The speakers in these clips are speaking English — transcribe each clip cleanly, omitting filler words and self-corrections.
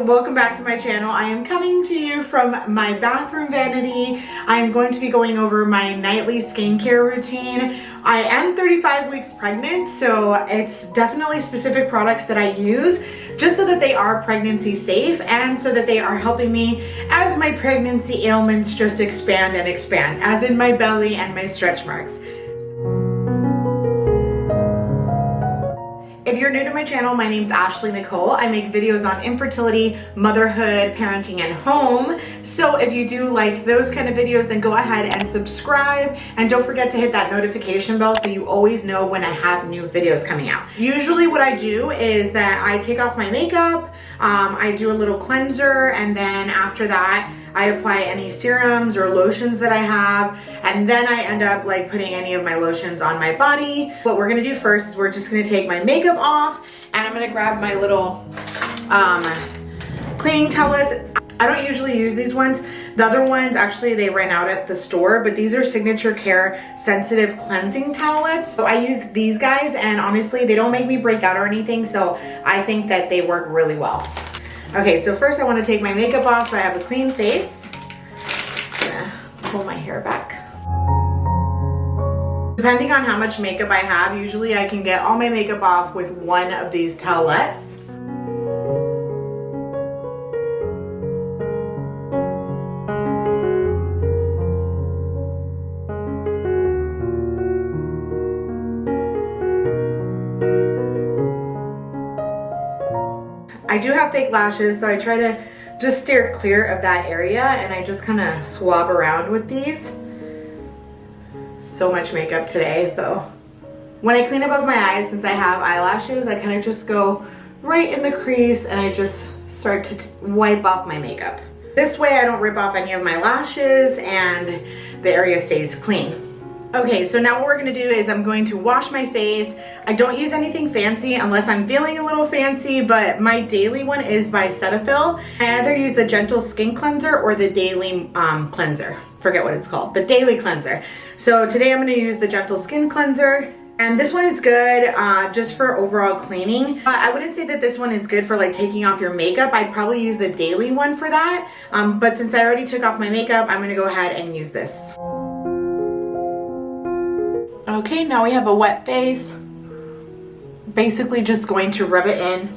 welcome back to my channel. I am coming to you from my bathroom vanity. I am going to be going over my nightly skincare routine. I am 35 weeks pregnant, so it's definitely specific products that I use just so that they are pregnancy safe and so that they are helping me as my pregnancy ailments just expand and expand, as in my belly and my stretch marks. If you're new to my channel, my name's Ashley Nicole. I make videos on infertility, motherhood, parenting, and home. So if you do like those kind of videos, then go ahead and subscribe. And don't forget to hit that notification bell so you always know when I have new videos coming out. Usually what I do is that I take off my makeup, I do a little cleanser, and then after that, I apply any serums or lotions that I have, and then I end up like putting any of my lotions on my body. What we're gonna do first is we're just gonna take my makeup off, and I'm gonna grab my little cleaning towelettes. I don't usually use these ones. The other ones, actually, they ran out at the store, but these are Signature Care Sensitive Cleansing Towelettes. So I use these guys, and honestly, they don't make me break out or anything, so I think that they work really well. Okay, so first I want to take my makeup off so I have a clean face. Just gonna pull my hair back. Depending on how much makeup I have, usually I can get all my makeup off with one of these towelettes. I do have fake lashes, so I try to just steer clear of that area, and I just kind of swab around with these. So much makeup today, so when I clean above my eyes, since I have eyelashes, I kind of just go right in the crease and I just start to wipe off my makeup. This way I don't rip off any of my lashes and the area stays clean. Okay, so now what we're gonna do is I'm going to wash my face. I don't use anything fancy unless I'm feeling a little fancy, but my daily one is by Cetaphil. I either use the Gentle Skin Cleanser or the Daily Cleanser. Forget what it's called, but Daily Cleanser. So today I'm gonna use the Gentle Skin Cleanser. And this one is good just for overall cleaning. I wouldn't say that this one is good for like taking off your makeup. I'd probably use the daily one for that. But since I already took off my makeup, I'm gonna go ahead and use this. Okay, now we have a wet face. Basically just going to rub it in.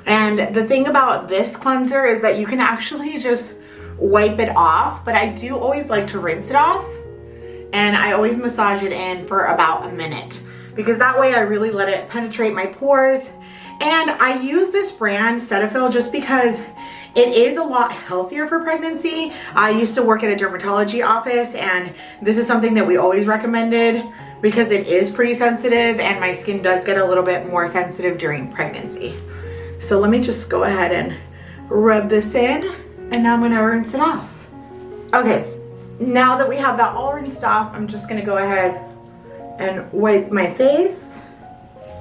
And the thing about this cleanser is that you can actually just wipe it off, but I do always like to rinse it off. And I always massage it in for about a minute because that way I really let it penetrate my pores. And I use this brand, Cetaphil, just because it is a lot healthier for pregnancy. I used to work at a dermatology office, and this is something that we always recommended because it is pretty sensitive and my skin does get a little bit more sensitive during pregnancy. So let me just go ahead and rub this in, and now I'm gonna rinse it off. Okay, now that we have that all rinsed off, I'm just gonna go ahead and wipe my face.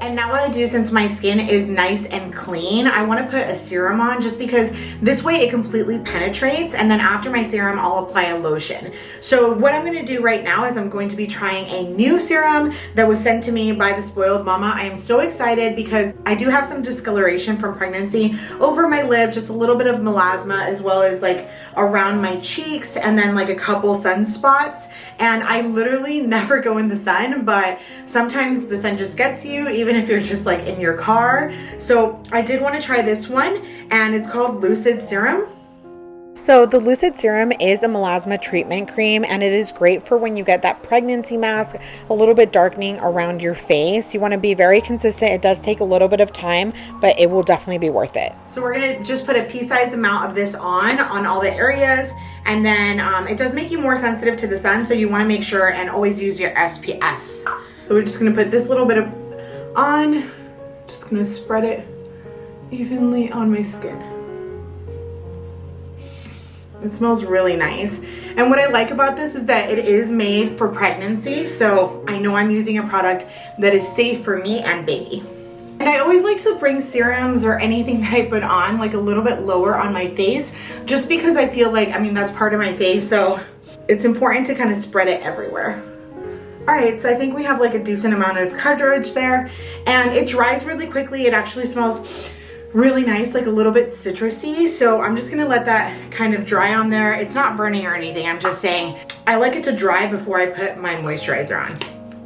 And now what I do, since my skin is nice and clean, I want to put a serum on just because this way it completely penetrates, and then after my serum I'll apply a lotion. So what I'm going to do right now is I'm going to be trying a new serum that was sent to me by the Spoiled Mama. I am so excited because I do have some discoloration from pregnancy over my lip, just a little bit of melasma, as well as like around my cheeks, and then like a couple sunspots. And I literally never go in the sun, but sometimes the sun just gets you, even if you're just like in your car. So I did want to try this one, and it's called Lucid Serum. So the Lucid Serum is a melasma treatment cream, and it is great for when you get that pregnancy mask, a little bit darkening around your face. You want to be very consistent. It does take a little bit of time, but it will definitely be worth it. So we're going to just put a pea-sized amount of this on all the areas, and then it does make you more sensitive to the sun, so you want to make sure and always use your SPF. So we're just going to put this little bit of on, just going to spread it evenly on my skin. It smells really nice. And what I like about this is that it is made for pregnancy, so I know I'm using a product that is safe for me and baby. And I always like to bring serums or anything that I put on like a little bit lower on my face, just because I feel like, I mean, that's part of my face, so it's important to kind of spread it everywhere. All right, so I think we have like a decent amount of coverage there, and it dries really quickly. It actually smells really nice, like a little bit citrusy. So I'm just gonna let that kind of dry on there. It's not burning or anything. I'm just saying I like it to dry before I put my moisturizer on.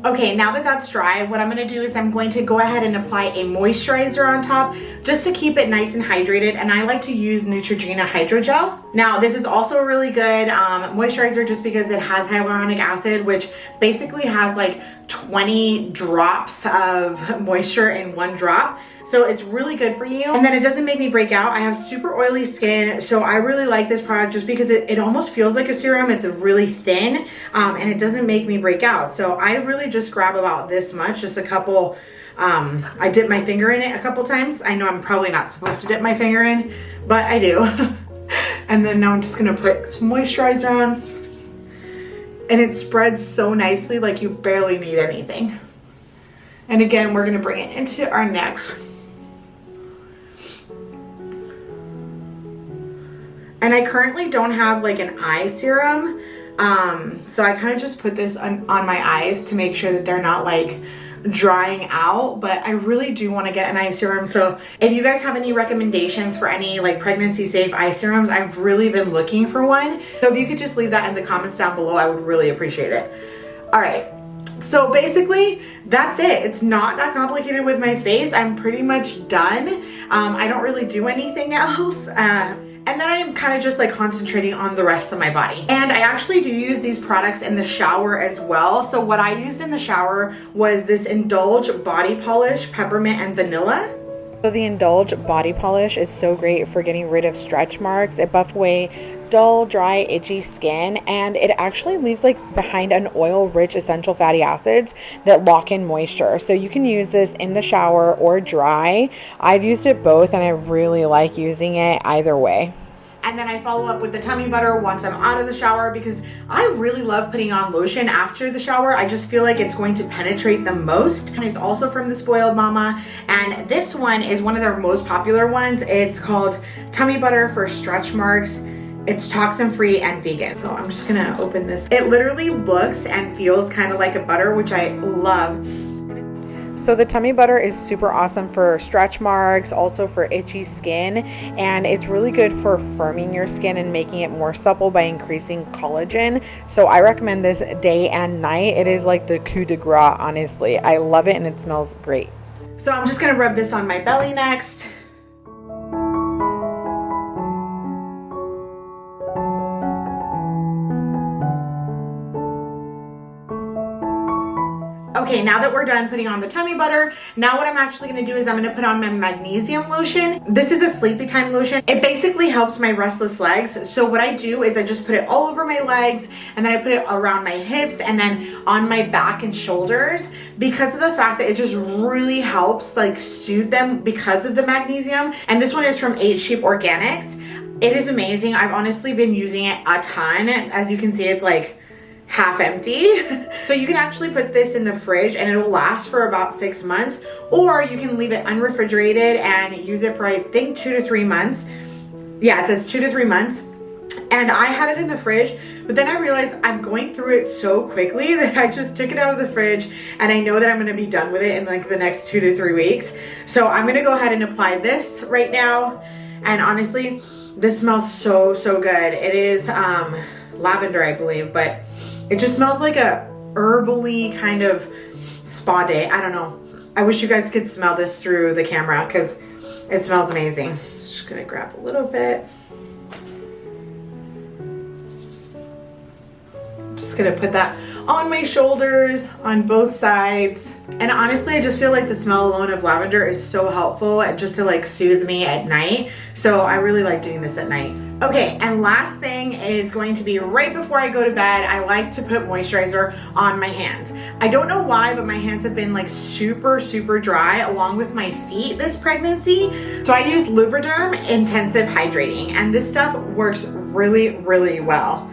Okay, now that that's dry, what I'm gonna do is I'm going to go ahead and apply a moisturizer on top just to keep it nice and hydrated. And I like to use Neutrogena Hydrogel. Now, this is also a really good moisturizer just because it has hyaluronic acid, which basically has like 20 drops of moisture in one drop. So it's really good for you. And then it doesn't make me break out. I have super oily skin, so I really like this product just because it almost feels like a serum. It's really thin, and it doesn't make me break out. So I really just grab about this much, just a couple. I dip my finger in it a couple times. I know I'm probably not supposed to dip my finger in, but I do. And then now I'm just gonna put some moisturizer on. And it spreads so nicely, like you barely need anything. And again, we're gonna bring it into our neck. And I currently don't have like an eye serum. So I kind of just put this on my eyes to make sure that they're not like drying out, but I really do want to get an eye serum. So if you guys have any recommendations for any like pregnancy safe eye serums, I've really been looking for one. So if you could just leave that in the comments down below, I would really appreciate it. All right. So basically that's it. It's not that complicated with my face. I'm pretty much done. I don't really do anything else. And then I'm kind of just like concentrating on the rest of my body. And I actually do use these products in the shower as well. So what I used in the shower was this Indulge Body Polish, Peppermint and Vanilla. So the Indulge Body Polish is so great for getting rid of stretch marks. It buffs away dull, dry, itchy skin, and it actually leaves like behind an oil-rich essential fatty acids that lock in moisture. So you can use this in the shower or dry. I've used it both and I really like using it either way. And then I follow up with the tummy butter once I'm out of the shower because I really love putting on lotion after the shower. I just feel like it's going to penetrate the most. And it's also from the Spoiled Mama. And this one is one of their most popular ones. It's called Tummy Butter for Stretch Marks. It's toxin free and vegan. So I'm just gonna open this. It literally looks and feels kind of like a butter, which I love. So the tummy butter is super awesome for stretch marks, also for itchy skin, and it's really good for firming your skin and making it more supple by increasing collagen. So I recommend this day and night. It is like the coup de grace, honestly. I love it and it smells great. So I'm just gonna rub this on my belly next. Okay, now that we're done putting on the tummy butter, now what I'm actually gonna do is I'm gonna put on my magnesium lotion. This is a sleepy time lotion. It basically helps my restless legs. So what I do is I just put it all over my legs and then I put it around my hips and then on my back and shoulders because of the fact that it just really helps like soothe them because of the magnesium. And this one is from 8 Sheep Organics. It is amazing. I've honestly been using it a ton. As you can see, it's like half empty. So you can actually put this in the fridge and it'll last for about 6 months, or you can leave it unrefrigerated and use it for I think 2 to 3 months. Yeah, it says 2 to 3 months. And I had it in the fridge, but then I realized I'm going through it so quickly that I just took it out of the fridge and I know that I'm gonna be done with it in like the next 2 to 3 weeks. So I'm gonna go ahead and apply this right now. And honestly, this smells so good. It is lavender, I believe, but it just smells like a herbally kind of spa day. I don't know. I wish you guys could smell this through the camera because it smells amazing. Just gonna grab a little bit. Just gonna put that on my shoulders, on both sides. And honestly, I just feel like the smell alone of lavender is so helpful just to like soothe me at night. So I really like doing this at night. Okay, and last thing is going to be right before I go to bed. I like to put moisturizer on my hands. I don't know why, but my hands have been like super dry along with my feet this pregnancy. So I use Lubriderm Intensive Hydrating, and this stuff works really well.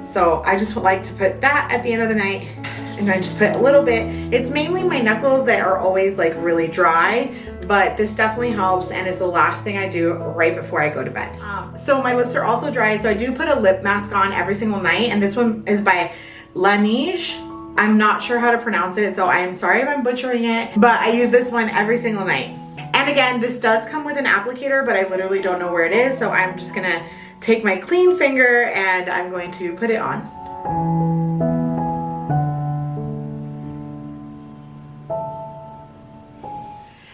So I just like to put that at the end of the night, and I just put a little bit. It's mainly my knuckles that are always like really dry, but this definitely helps, and it's the last thing I do right before I go to bed. So my lips are also dry, so I do put a lip mask on every single night, and this one is by Laneige. I'm not sure how to pronounce it, so I am sorry if I'm butchering it, but I use this one every single night. And again, this does come with an applicator, but I literally don't know where it is. So I'm just gonna take my clean finger and I'm going to put it on.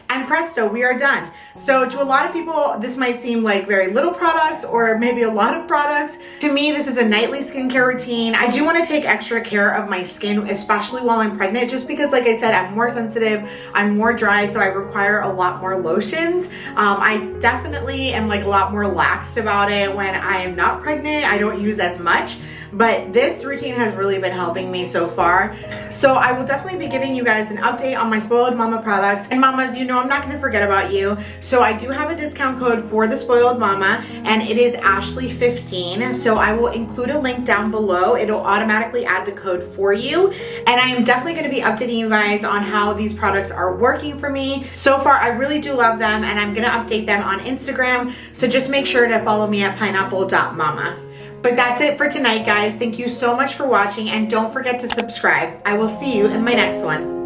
And presto, we are done. So to a lot of people, this might seem like very little products or maybe a lot of products. To me, this is a nightly skincare routine. I do want to take extra care of my skin, especially while I'm pregnant, just because like I said, I'm more sensitive, I'm more dry, so I require a lot more lotions. I definitely am like a lot more laxed about it when I am not pregnant. I don't use as much, but this routine has really been helping me so far. So I will definitely be giving you guys an update on my Spoiled Mama products. And mamas, you know I'm not gonna forget about you. So I do have a discount code for the Spoiled Mama, and it is Ashley15. So I will include a link down below. It'll automatically add the code for you. And I am definitely gonna be updating you guys on how these products are working for me. So far, I really do love them, and I'm gonna update them on Instagram. So just make sure to follow me at pineapple.mama. But that's it for tonight, guys. Thank you so much for watching, and don't forget to subscribe. I will see you in my next one.